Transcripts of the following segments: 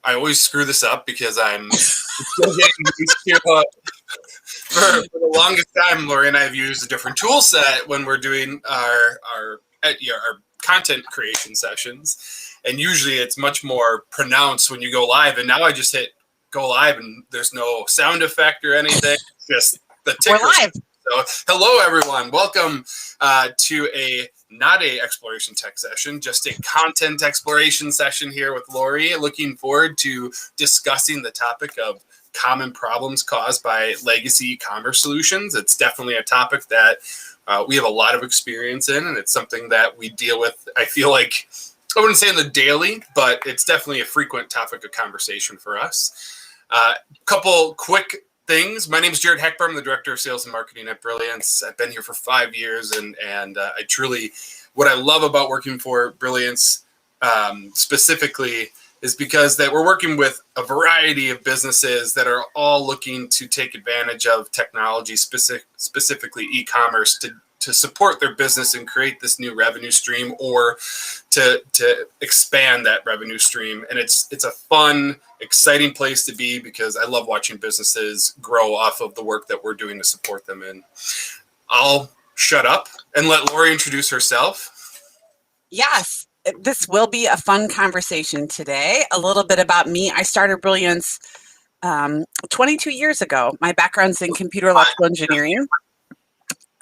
I always screw this up because I'm still getting used to for the longest time. Lori and I have used a different tool set when we're doing our content creation sessions, and usually it's much more pronounced when you go live. And now I just hit go live, and there's no sound effect or anything. Just the ticker. We're live. So, hello everyone. Welcome to not a exploration tech session, just a content exploration session here with Lori. Looking forward to discussing the topic of common problems caused by legacy e-commerce solutions. It's definitely a topic that we have a lot of experience in, and it's something that we deal with, I feel like, I wouldn't say in the daily, but it's definitely a frequent topic of conversation for us. Couple quick things. My name is Jared Heckber. I'm the Director of Sales and Marketing at Brilliance. I've been here for 5 years, and I truly, what I love about working for Brilliance specifically is because that we're working with a variety of businesses that are all looking to take advantage of technology, specifically e-commerce, to support their business and create this new revenue stream, or to expand that revenue stream. And it's a fun, exciting place to be because I love watching businesses grow off of the work that we're doing to support them. And I'll shut up and let Lori introduce herself. Yes, this will be a fun conversation today. A little bit about me. I started Brilliance 22 years ago. My background's in computer electrical engineering.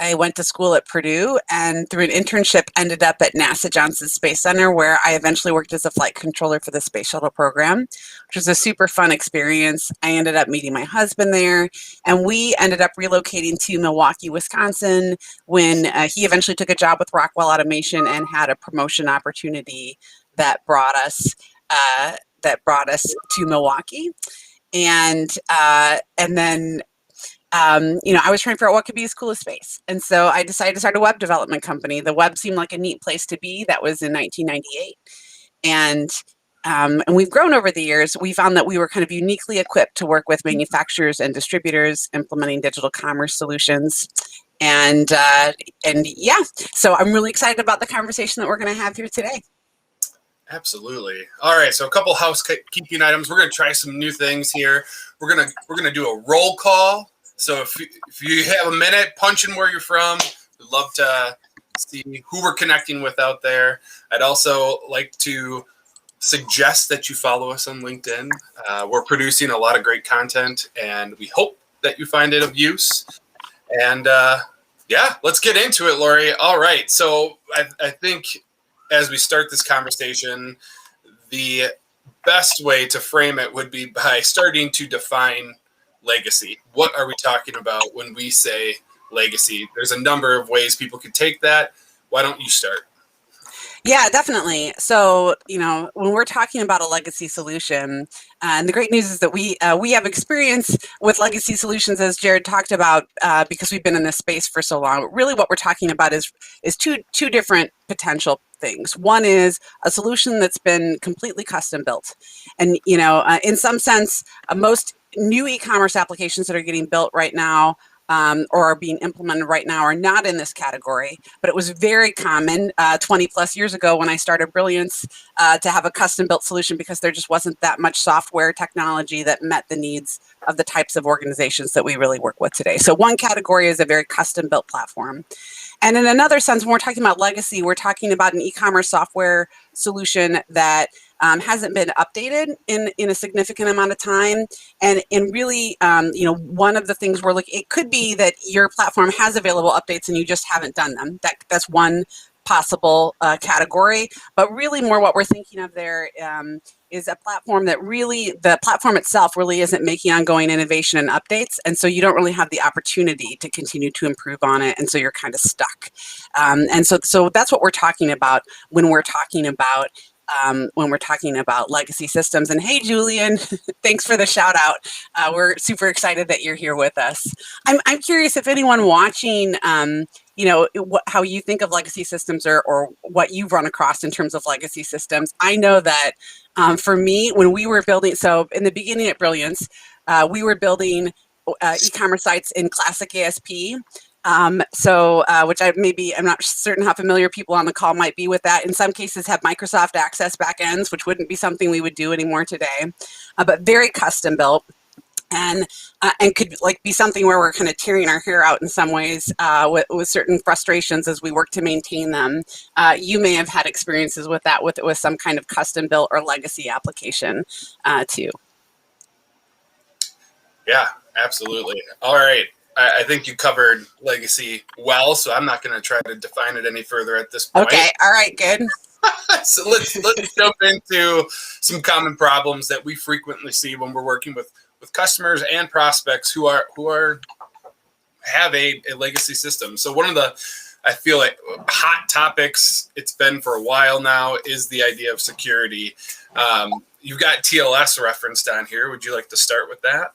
I went to school at Purdue, and through an internship ended up at NASA Johnson Space Center, where I eventually worked as a flight controller for the space shuttle program, which was a super fun experience. I ended up meeting my husband there, and we ended up relocating to Milwaukee, Wisconsin, when he eventually took a job with Rockwell Automation and had a promotion opportunity that brought us to Milwaukee. And then I was trying to figure out what could be as cool as space. And so I decided to start a web development company. The web seemed like a neat place to be. That was in 1998. And we've grown over the years. We found that we were kind of uniquely equipped to work with manufacturers and distributors implementing digital commerce solutions. And yeah, so I'm really excited about the conversation that we're going to have here today. Absolutely. All right. So a couple housekeeping items. We're going to try some new things here. We're going to do a roll call. So if you have a minute, punch in where you're from. We'd love to see who we're connecting with out there. I'd also like to suggest that you follow us on LinkedIn. We're producing a lot of great content, and we hope that you find it of use. And yeah, let's get into it, Lori. All right. So I think as we start this conversation, the best way to frame it would be by starting to define legacy. What are we talking about when we say legacy? There's a number of ways people could take that. Why don't you start? Yeah, definitely. So, when we're talking about a legacy solution, and the great news is that we have experience with legacy solutions, as Jared talked about, because we've been in this space for so long. Really, what we're talking about is two different potential things. One is a solution that's been completely custom built, and in some sense, most new e-commerce applications that are getting built right now or are being implemented right now are not in this category, but it was very common 20 plus years ago when I started Brilliance to have a custom built solution because there just wasn't that much software technology that met the needs of the types of organizations that we really work with today. So one category is a very custom built platform. And in another sense, when we're talking about legacy, we're talking about an e-commerce software solution that hasn't been updated in a significant amount of time. And really, one of the things we're looking, it could be that your platform has available updates and you just haven't done them. That's one possible category. But really more what we're thinking of there is a platform that really, the platform itself really isn't making ongoing innovation and updates. And so you don't really have the opportunity to continue to improve on it. And so you're kind of stuck. And so that's what we're talking about when we're talking about legacy systems. And hey, Julian, thanks for the shout out. We're super excited that you're here with us. I'm curious if anyone watching, how you think of legacy systems or what you've run across in terms of legacy systems. I know that for me, when we were building, so in the beginning at Brilliance, we were building e-commerce sites in classic ASP. Which I'm not certain how familiar people on the call might be with that. In some cases have Microsoft Access backends, which wouldn't be something we would do anymore today, but very custom built. And could be something where we're kind of tearing our hair out in some ways with certain frustrations as we work to maintain them. You may have had experiences with that with some kind of custom built or legacy application too. Yeah, absolutely. All right. I think you covered legacy well, so I'm not going to try to define it any further at this point. Okay. All right. Good. So let's jump into some common problems that we frequently see when we're working with customers and prospects who have a legacy system. So one of the, I feel like, hot topics, it's been for a while now, is the idea of security. You've got TLS referenced on here. Would you like to start with that?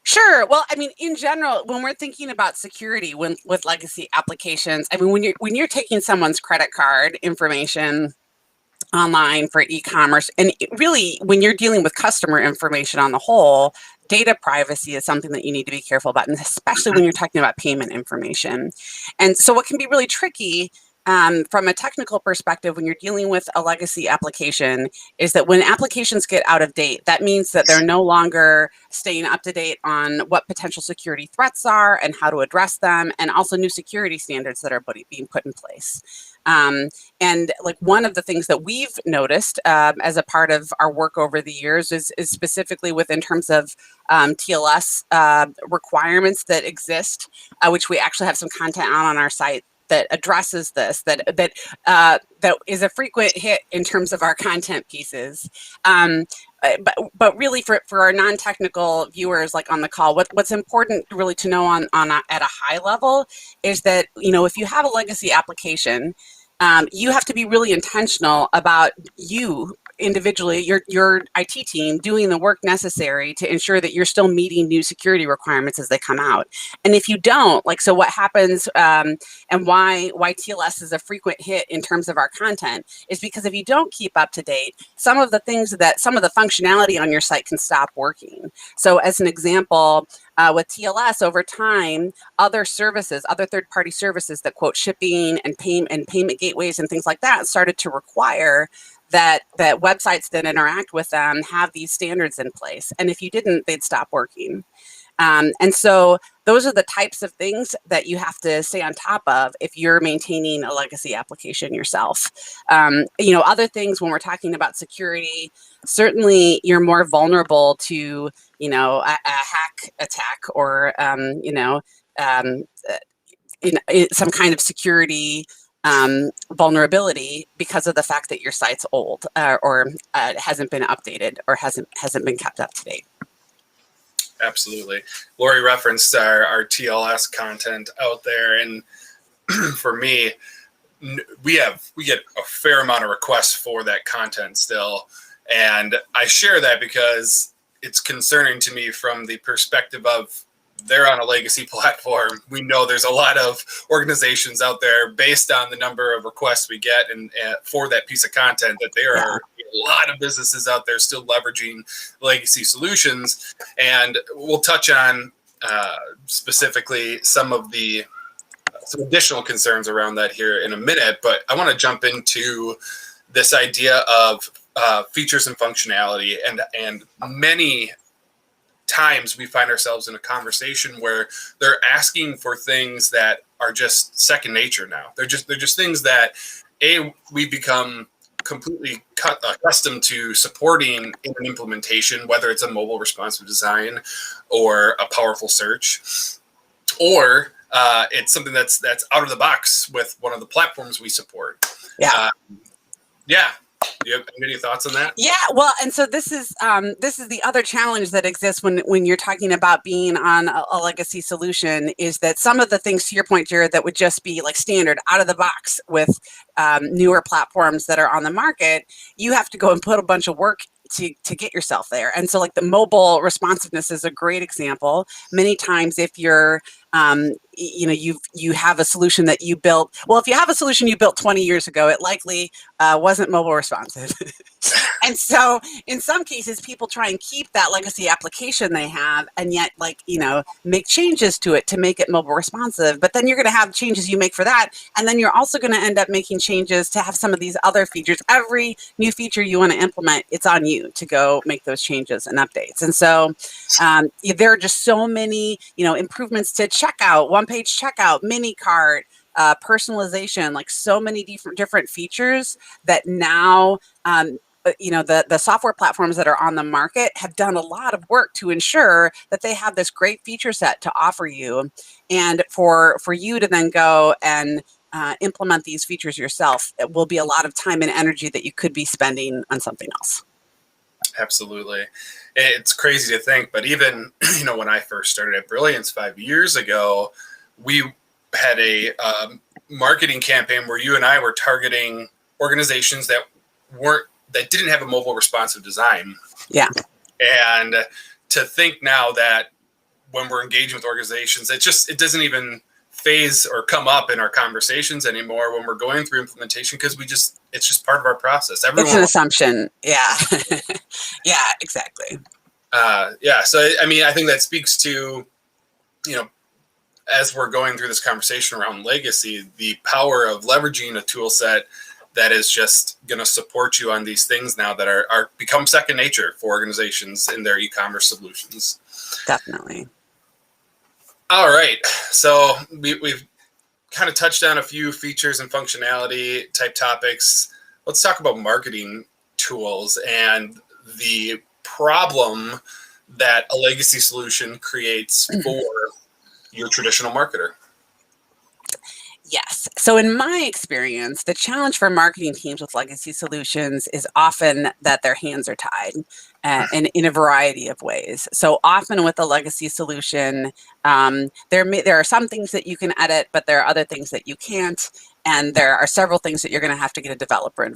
Sure. Well, I mean, in general, when we're thinking about security with legacy applications, I mean, when you're taking someone's credit card information online for e-commerce, and really when you're dealing with customer information on the whole, data privacy is something that you need to be careful about, and especially when you're talking about payment information. And so what can be really tricky from a technical perspective when you're dealing with a legacy application is that when applications get out of date, that means that they're no longer staying up to date on what potential security threats are and how to address them, and also new security standards that are being put in place. And like one of the things that we've noticed as a part of our work over the years is specifically in terms of TLS requirements that exist, which we actually have some content on our site that addresses this, that is a frequent hit in terms of our content pieces. But really for our non-technical viewers like on the call, what's important really to know at a high level is that, you know, if you have a legacy application, you have to be really intentional about you individually, your IT team doing the work necessary to ensure that you're still meeting new security requirements as they come out. And if you don't, so what happens and why TLS is a frequent hit in terms of our content is because if you don't keep up to date, some of the functionality on your site can stop working. So as an example, with TLS over time, other third-party services that quote shipping and payment gateways and things like that started to require that websites that interact with them have these standards in place. And if you didn't, they'd stop working. And so those are the types of things that you have to stay on top of if you're maintaining a legacy application yourself. You know, other things when we're talking about security, certainly you're more vulnerable to, you know, a hack attack or, some kind of security vulnerability because of the fact that your site's old or hasn't been updated or hasn't been kept up to date. Absolutely. Lori referenced our TLS content out there, and for me, we get a fair amount of requests for that content still, and I share that because it's concerning to me from the perspective of they're on a legacy platform. We know there's a lot of organizations out there based on the number of requests we get and for that piece of content that there are a lot of businesses out there still leveraging legacy solutions. And we'll touch on specifically some additional concerns around that here in a minute, but I want to jump into this idea of features and functionality, and many times we find ourselves in a conversation where they're asking for things that are just second nature now. They're just things that we become completely accustomed to supporting in an implementation, whether it's a mobile responsive design or a powerful search, or it's something that's out of the box with one of the platforms we support. Yeah. Do you have any thoughts on that? Yeah, well, and so this is the other challenge that exists when you're talking about being on a legacy solution, is that some of the things, to your point, Jared, that would just be like standard out of the box with newer platforms that are on the market, you have to go and put a bunch of work to get yourself there. And so like the mobile responsiveness is a great example. Many times if you're you have a solution that you built, well, if you have a solution you built 20 years ago, it likely wasn't mobile responsive. And so in some cases, people try and keep that legacy application they have and yet make changes to it to make it mobile responsive. But then you're going to have changes you make for that. And then you're also going to end up making changes to have some of these other features. Every new feature you want to implement, it's on you to go make those changes and updates. And so there are just so many, improvements to checkout, one-page checkout, mini cart, personalization, like so many different features that now the software platforms that are on the market have done a lot of work to ensure that they have this great feature set to offer you, and for you to then go and implement these features yourself, it will be a lot of time and energy that you could be spending on something else. Absolutely. It's crazy to think, but even, when I first started at Brilliance 5 years ago, we had a marketing campaign where you and I were targeting organizations that didn't have a mobile responsive design. Yeah. And to think now that when we're engaging with organizations, it doesn't even phase or come up in our conversations anymore when we're going through implementation, because it's just part of our process. It's an assumption. Yeah. Yeah, exactly. So, I think that speaks to, as we're going through this conversation around legacy, the power of leveraging a tool set that is just going to support you on these things now that are become second nature for organizations in their e-commerce solutions. Definitely. All right. So we've kind of touched on a few features and functionality type topics. Let's talk about marketing tools and the problem that a legacy solution creates for your traditional marketer. Yes. So in my experience, the challenge for marketing teams with legacy solutions is often that their hands are tied and in a variety of ways. So often with a legacy solution, there are some things that you can edit, but there are other things that you can't. And there are several things that you're going to have to get a developer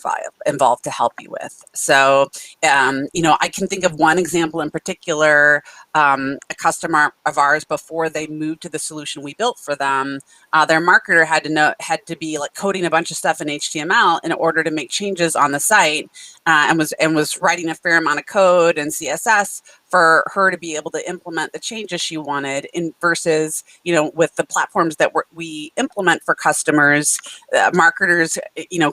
involved to help you with. So, I can think of one example in particular. A customer of ours, before they moved to the solution we built for them, their marketer had to be like coding a bunch of stuff in HTML in order to make changes on the site, and was writing a fair amount of code and CSS for her to be able to implement the changes she wanted. Versus, with the platforms that we implement for customers, marketers,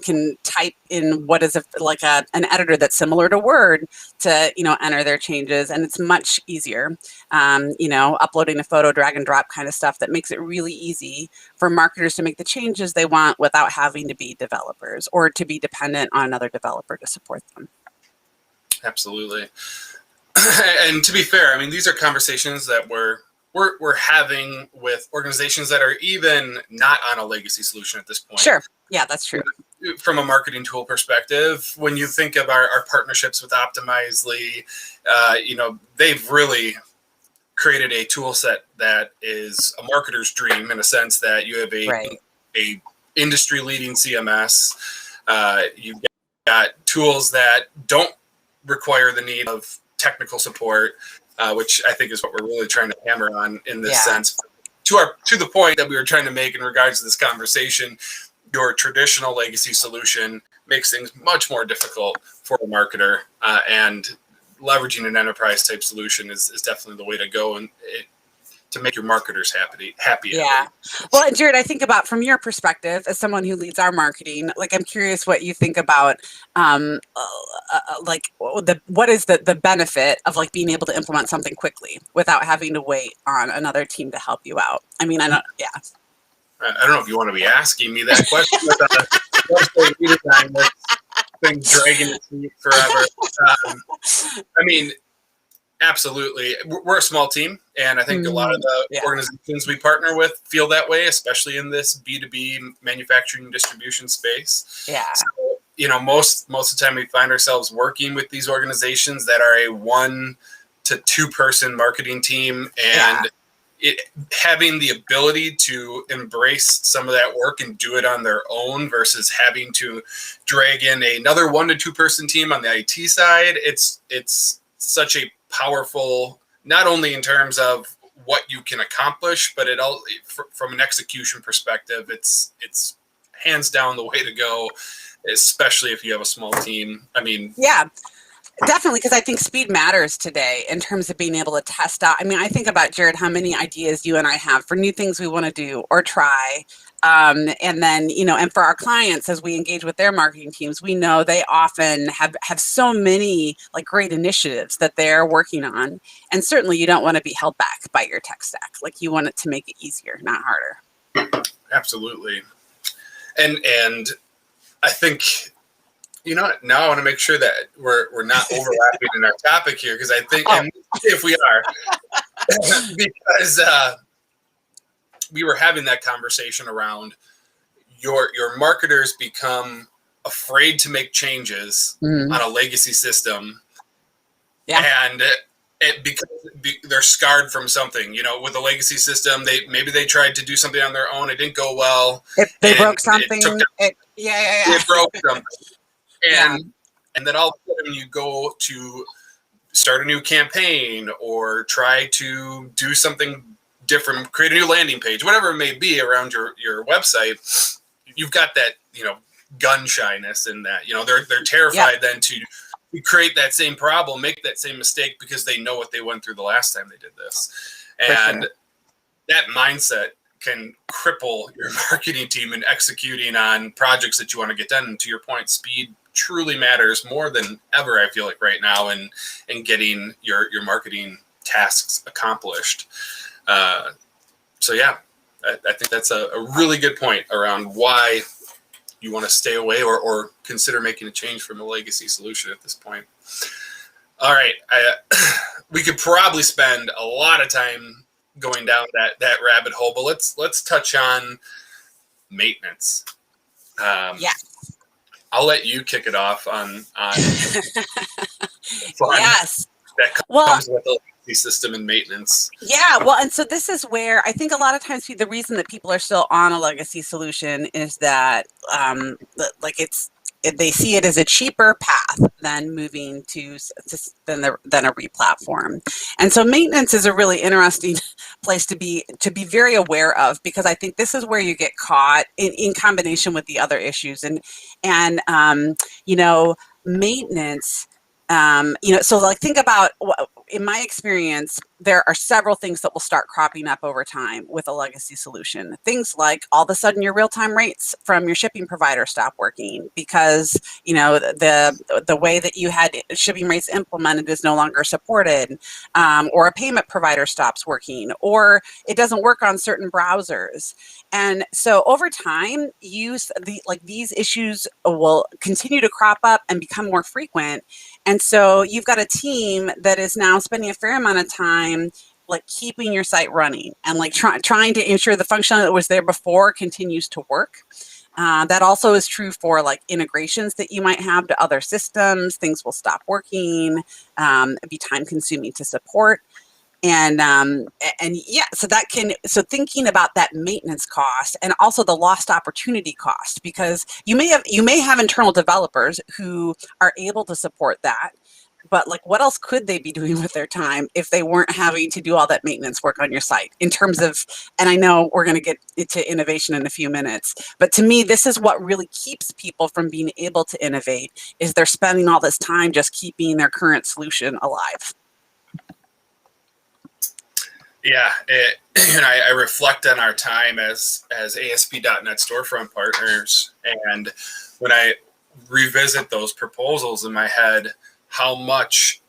can type in what is an editor that's similar to Word to, enter their changes, and it's much easier. Uploading a photo, drag and drop kind of stuff that makes it really easy for marketers to make the changes they want without having to be developers or to be dependent on another developer to support them. Absolutely. And to be fair, these are conversations that we're having with organizations that are even not on a legacy solution at this point. Sure. Yeah, that's true. From a marketing tool perspective, when you think of our partnerships with Optimizely, they've really created a tool set that is a marketer's dream, in a sense that you have a industry leading CMS. You've got tools that don't require the need of technical support, which I think is what we're really trying to hammer on in this sense. To the point that we were trying to make in regards to this conversation, your traditional legacy solution makes things much more difficult for a marketer, and leveraging an enterprise type solution is definitely the way to go, and to make your marketers happy. Yeah. Well, and Jared, I think about, from your perspective as someone who leads our marketing, I'm curious what you think about, what is the benefit of being able to implement something quickly without having to wait on another team to help you out. I don't know if you want to be asking me that question with redesign that's been dragging its feet forever. Absolutely. We're a small team, and I think a lot of the organizations we partner with feel that way, especially in this B2B manufacturing and distribution space. Yeah. So, most of the time we find ourselves working with these organizations that are a 1 to 2 person marketing team, and having the ability to embrace some of that work and do it on their own versus having to drag in another 1 to 2 person team on the IT side. It's such a powerful, not only in terms of what you can accomplish, but it all from an execution perspective, it's hands down the way to go, especially if you have a small team. Definitely, because I think speed matters today in terms of being able to test out. I mean, I think about, Jared, how many ideas you and I have for new things we want to do or try. And then, and for our clients, as we engage with their marketing teams, we know they often have so many like great initiatives that they're working on. And certainly you don't want to be held back by your tech stack. Like you want it to make it easier, not harder. Absolutely. And I think, now I want to make sure that we're not overlapping in our topic here, because I think, and if we are, because we were having that conversation around your marketers become afraid to make changes on a legacy system, and because they're scarred from something. With a legacy system, maybe they tried to do something on their own, it didn't go well. They broke something. It broke something. And then all of a sudden you go to start a new campaign or try to do something different, create a new landing page, whatever it may be around your website. You've got that, gun shyness in that, they're terrified then to create that same problem, make that same mistake, because they know what they went through the last time they did this. And that mindset can cripple your marketing team in executing on projects that you want to get done. And to your point, speed truly matters more than ever, I feel like, right now, in getting your marketing tasks accomplished. So yeah, I think that's a really good point around why you want to stay away or consider making a change from a legacy solution at this point. All right, we could probably spend a lot of time going down that rabbit hole, but let's touch on maintenance. I'll let you kick it off on yes. That comes with a legacy system and maintenance. Yeah, well, and so this is where I think a lot of times the reason that people are still on a legacy solution is that they see it as a cheaper path than moving than a replatform. And so maintenance is a really interesting place to be very aware of, because I think this is where you get caught in combination with the other issues and maintenance. So like think about, in my experience, there are several things that will start cropping up over time with a legacy solution. Things like all of a sudden your real-time rates from your shipping provider stop working because, the way that you had shipping rates implemented is no longer supported, or a payment provider stops working, or it doesn't work on certain browsers. And so over time, these issues will continue to crop up and become more frequent. And so you've got a team that is now spending a fair amount of time like keeping your site running and like trying to ensure the functionality that was there before continues to work. That also is true for like integrations that you might have to other systems. Things will stop working, be time consuming to support. So thinking about that maintenance cost and also the lost opportunity cost, because you may have internal developers who are able to support that, but like what else could they be doing with their time if they weren't having to do all that maintenance work on your site in terms of, and I know we're going to get into innovation in a few minutes, but to me, this is what really keeps people from being able to innovate, is they're spending all this time just keeping their current solution alive. Yeah, I reflect on our time as ASP.NET storefront partners, and when I revisit those proposals in my head, how much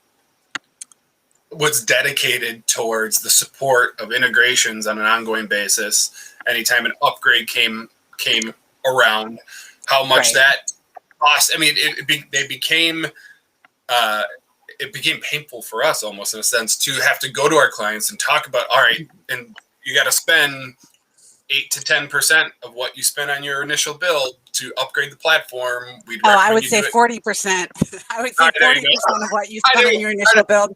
was dedicated towards the support of integrations on an ongoing basis. Anytime an upgrade came around, how much that cost. I mean, it became painful for us almost, in a sense, to have to go to our clients and talk about, all right, and you got to spend 8 to 10% of what you spent on your initial build to upgrade the platform. I would say 40%. I would say 40% of what you spent on your initial build.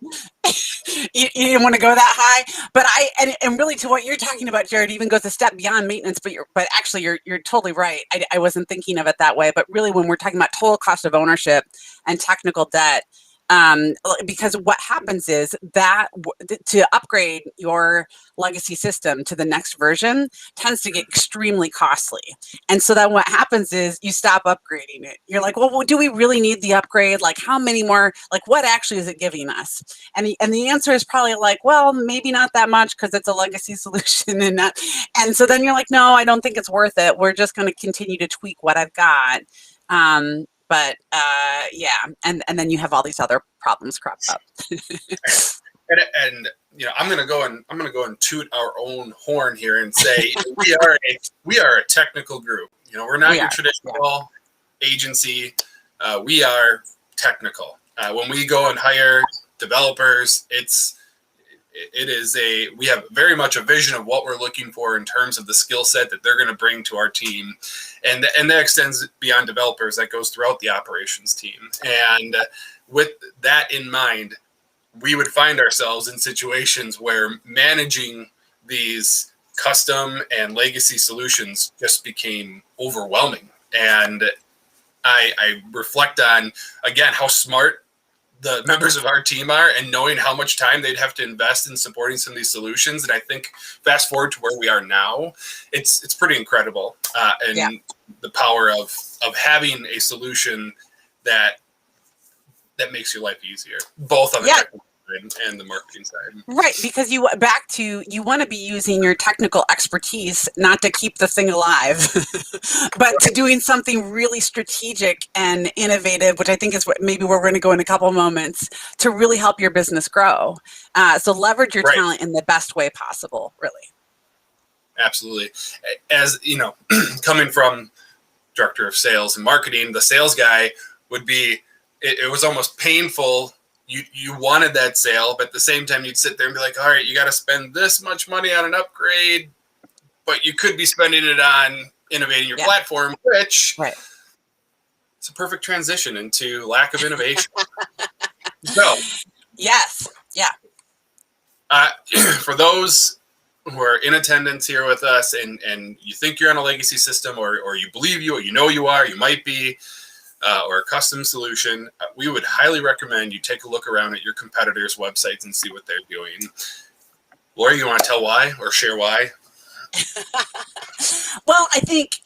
You didn't want to go that high, but and really to what you're talking about, Jared, even goes a step beyond maintenance. But actually, you're totally right. I wasn't thinking of it that way. But really, when we're talking about total cost of ownership and technical debt, because what happens is that to upgrade your legacy system to the next version tends to get extremely costly. And so then what happens is you stop upgrading it. You're like, well, do we really need the upgrade? Like, how many more, like, what actually is it giving us? And the answer is probably like, well, maybe not that much because it's a legacy solution. And so then you're like, no, I don't think it's worth it. We're just going to continue to tweak what I've got. Yeah, and then you have all these other problems crop up. And I'm gonna go and toot our own horn here and say we are a technical group. We're not your traditional agency. We are technical. When we go and hire developers, we have very much a vision of what we're looking for in terms of the skill set that they're going to bring to our team, and that extends beyond developers. That goes throughout the operations team. And with that in mind, we would find ourselves in situations where managing these custom and legacy solutions just became overwhelming. And I reflect on, again, how smart the members of our team are, and knowing how much time they'd have to invest in supporting some of these solutions. And I think fast forward to where we are now, it's pretty incredible. The power of having a solution that makes your life easier, both on the technical side and the marketing side. Right, because you want to be using your technical expertise not to keep the thing alive, but to doing something really strategic and innovative, which I think is maybe where we're going to go in a couple of moments, to really help your business grow. So leverage your talent in the best way possible, really. Absolutely. As coming from director of sales and marketing, the sales guy would be, it was almost painful. You wanted that sale, but at the same time you'd sit there and be like, all right, you got to spend this much money on an upgrade, but you could be spending it on innovating your platform, which it's a perfect transition into lack of innovation. So for those who are in attendance here with us, and you think you're on a legacy system, or you believe you are, you might be, or a custom solution, we would highly recommend you take a look around at your competitors' websites and see what they're doing. Lori, you want to tell why or share why? Well, I think,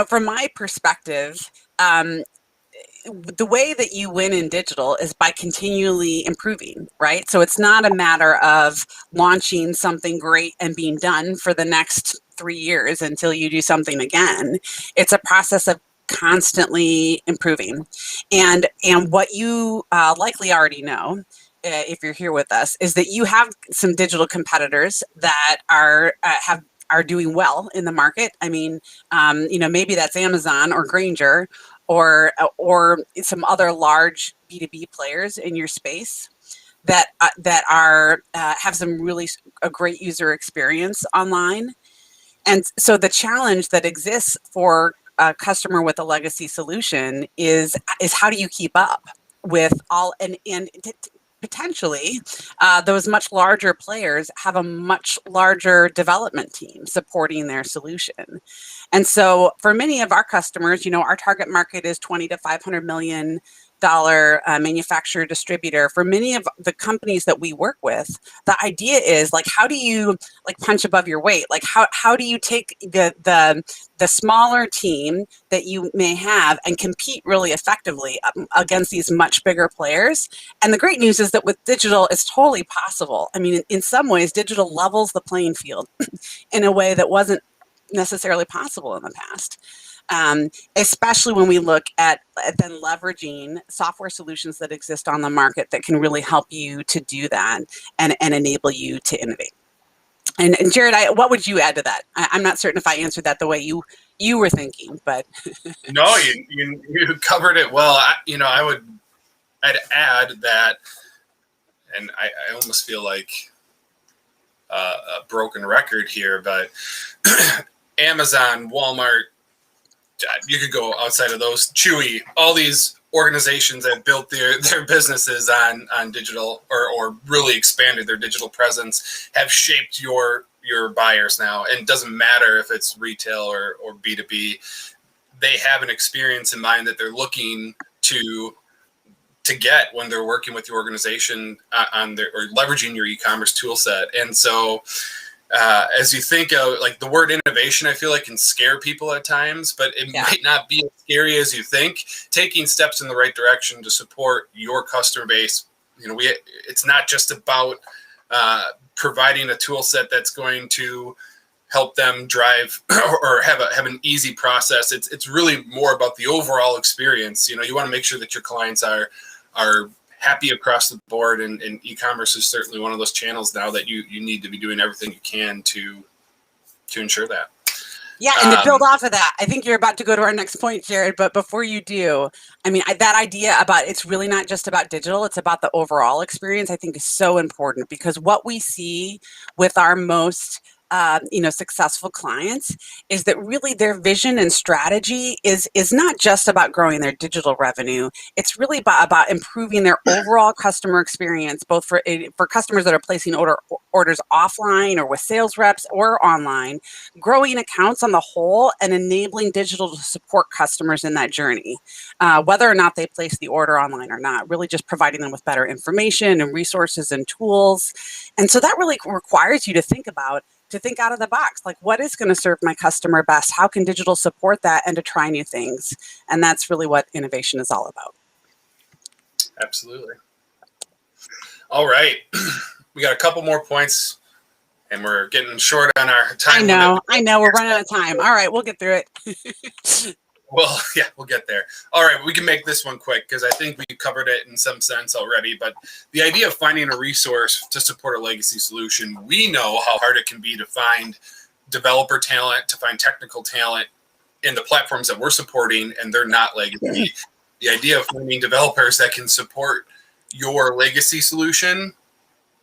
from my perspective, the way that you win in digital is by continually improving, right? So it's not a matter of launching something great and being done for the next 3 years until you do something again. It's a process of constantly improving. And what you likely already know, if you're here with us, is that you have some digital competitors that are doing well in the market. I mean, maybe that's Amazon or Grainger, or some other large B2B players in your space that have some really a great user experience online. And so the challenge that exists for a customer with a legacy solution is how do you keep up with all, and potentially those much larger players have a much larger development team supporting their solution. And so for many of our customers, our target market is $20 to $500 million manufacturer distributor. For many of the companies that we work with, the idea is like, how do you punch above your weight? Like how do you take the smaller team that you may have and compete really effectively against these much bigger players? And the great news is that with digital, it's totally possible. I mean, in some ways, digital levels the playing field in a way that wasn't necessarily possible in the past. Especially when we look at then leveraging software solutions that exist on the market that can really help you to do that and enable you to innovate. And Jared, what would you add to that? I'm not certain if I answered that the way you were thinking, but no, you covered it well. I'd add that, and I almost feel like a broken record here, but Amazon, Walmart, you could go outside of those, Chewy, all these organizations that built their businesses on digital or really expanded their digital presence have shaped your buyers now. And it doesn't matter if it's retail or B2B, they have an experience in mind that they're looking to to get when they're working with your organization on their or leveraging your e-commerce tool set. And so as you think of like the word innovation, I feel like can scare people at times, but it might not be as scary as you think. Taking steps in the right direction to support your customer base, it's not just about providing a tool set that's going to help them drive or have an easy process. It's really more about the overall experience. You want to make sure that your clients are happy across the board, and e-commerce is certainly one of those channels now that you need to be doing everything you can to ensure that. Yeah, and to build off of that, I think you're about to go to our next point, Jared, but before you do, I mean, that idea about it's really not just about digital, it's about the overall experience, I think is so important, because what we see with our most successful clients is that really their vision and strategy is not just about growing their digital revenue. It's really about improving their overall customer experience, both for customers that are placing orders offline or with sales reps or online, growing accounts on the whole, and enabling digital to support customers in that journey, whether or not they place the order online or not, really just providing them with better information and resources and tools. And so that really requires you to think out of the box, like what is going to serve my customer best? How can digital support that, and to try new things? And that's really what innovation is all about. Absolutely. All right. We got a couple more points and we're getting short on our time. I know. We're running out of time. All right. We'll get through it. Well, yeah, we'll get there. All right, we can make this one quick because I think we covered it in some sense already. But the idea of finding a resource to support a legacy solution, we know how hard it can be to find developer talent, to find technical talent in the platforms that we're supporting, and they're not legacy. The idea of finding developers that can support your legacy solution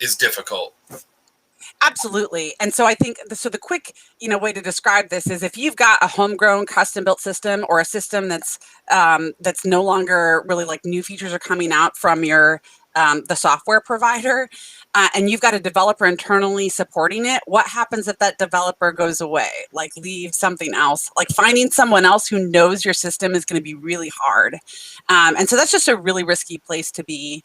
is difficult. Absolutely. And so I think the quick, way to describe this is if you've got a homegrown custom built system, or a system that's no longer really, like, new features are coming out from your the software provider, and you've got a developer internally supporting it, what happens if that developer goes away, like leave something else? Like, finding someone else who knows your system is going to be really hard. And so that's just a really risky place to be.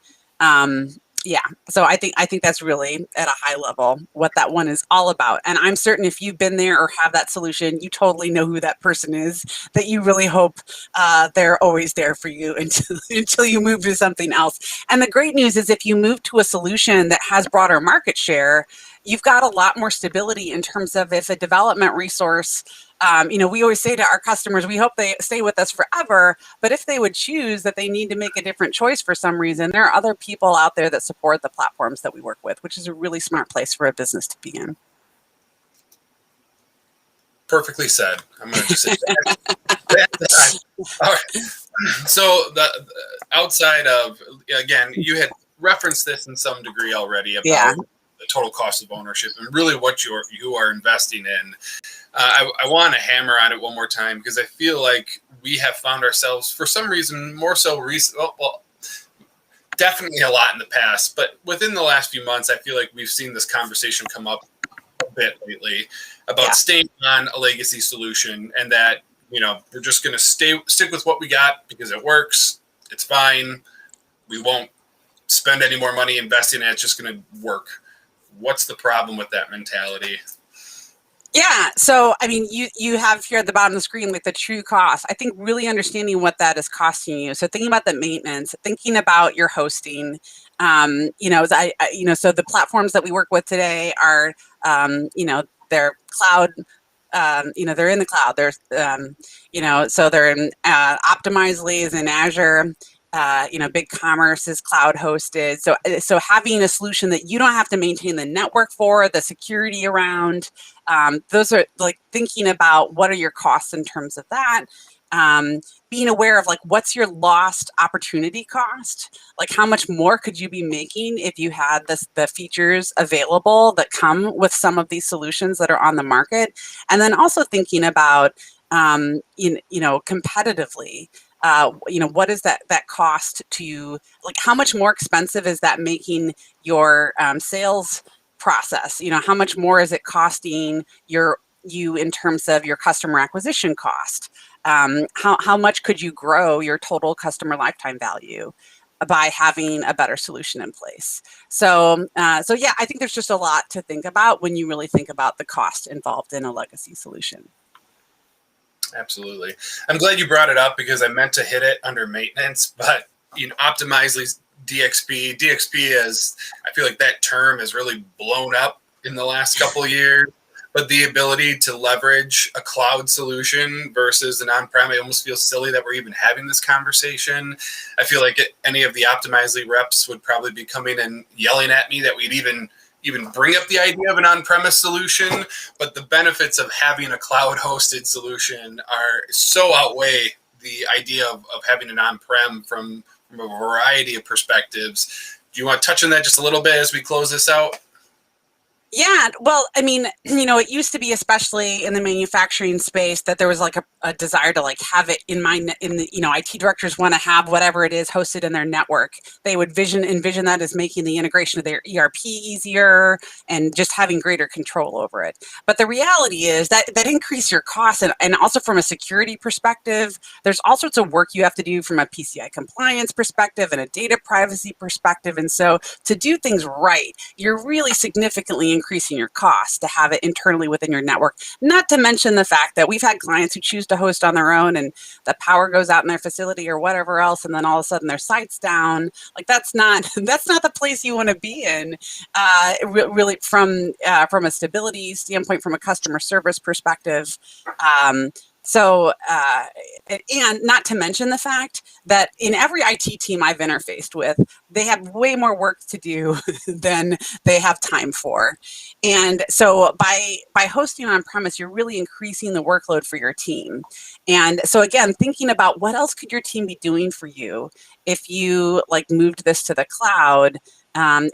Yeah, so I think that's really at a high level what that one is all about. And I'm certain if you've been there or have that solution, you totally know who that person is, that you really hope they're always there for you until you move to something else. And the great news is if you move to a solution that has broader market share, you've got a lot more stability in terms of if a development resource, we always say to our customers, we hope they stay with us forever, but if they would choose that they need to make a different choice for some reason, there are other people out there that support the platforms that we work with, which is a really smart place for a business to be in. Perfectly said. I'm going to just say that. All right. So outside of, again, you had referenced this in some degree already about the total cost of ownership and really what you are investing in. I want to hammer on it one more time because I feel like we have found ourselves, for some reason, more so recent. Well, definitely a lot in the past, but within the last few months, I feel like we've seen this conversation come up a bit lately about staying on a legacy solution, and that we're just going to stick with what we got because it works. It's fine. We won't spend any more money investing in it. It's just going to work. What's the problem with that mentality? Yeah, so I mean, you have here at the bottom of the screen, like, the true cost. I think really understanding what that is costing you. So thinking about the maintenance, thinking about your hosting. So the platforms that we work with today are, they're cloud. They're in the cloud. There's, so they're in Optimizely is in Azure. BigCommerce is cloud hosted. So having a solution that you don't have to maintain the network for, the security around, those are, like, thinking about what are your costs in terms of that. Being aware of, like, what's your lost opportunity cost? Like, how much more could you be making if you had the features available that come with some of these solutions that are on the market? And then also thinking about, competitively, what is that cost to you? Like, how much more expensive is that making your sales process? How much more is it costing you in terms of your customer acquisition cost? How much could you grow your total customer lifetime value? by having a better solution in place. So yeah, I think there's just a lot to think about when you really think about the cost involved in a legacy solution. Absolutely. I'm glad you brought it up because I meant to hit it under maintenance, but Optimizely's DXP is, I feel like that term has really blown up in the last couple of years. But the ability to leverage a cloud solution versus an on-prem, it almost feels silly that we're even having this conversation. I feel like any of the Optimizely reps would probably be coming and yelling at me that we'd even bring up the idea of an on-premise solution. But the benefits of having a cloud-hosted solution are so outweigh the idea of having an on-prem from a variety of perspectives. Do you want to touch on that just a little bit as we close this out? Yeah, well, I mean, it used to be, especially in the manufacturing space, that there was like a desire to like have it in the, IT directors want to have whatever it is hosted in their network. They would envision that as making the integration of their ERP easier and just having greater control over it. But the reality is that increase your costs, and also from a security perspective, there's all sorts of work you have to do from a PCI compliance perspective and a data privacy perspective. And so to do things right, you're really significantly increasing your costs to have it internally within your network. Not to mention the fact that we've had clients who choose to host on their own and the power goes out in their facility or whatever else, and then all of a sudden their site's down. Like that's not the place you want to be in. Really, from a stability standpoint, from a customer service perspective. And not to mention the fact that in every IT team I've interfaced with, they have way more work to do than they have time for. And so by hosting on premise, you're really increasing the workload for your team. And so again, thinking about what else could your team be doing for you if you like moved this to the cloud,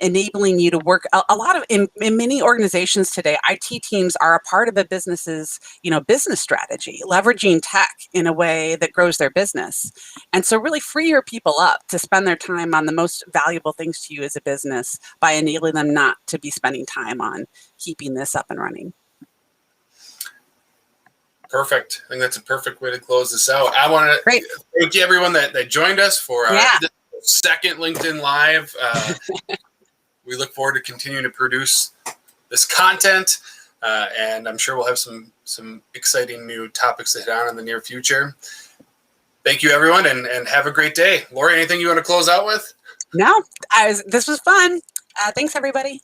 enabling you to work a lot of in many organizations today. IT teams are a part of a business's business strategy, leveraging tech in a way that grows their business. And so really free your people up to spend their time on the most valuable things to you as a business by enabling them not to be spending time on keeping this up and running. Perfect. I think that's a perfect way to close this out. I want to thank you everyone that joined us for this second LinkedIn Live. We look forward to continuing to produce this content, and I'm sure we'll have some exciting new topics to hit on in the near future. Thank you, everyone, and have a great day. Lori, anything you want to close out with? No, this was fun. Thanks, everybody.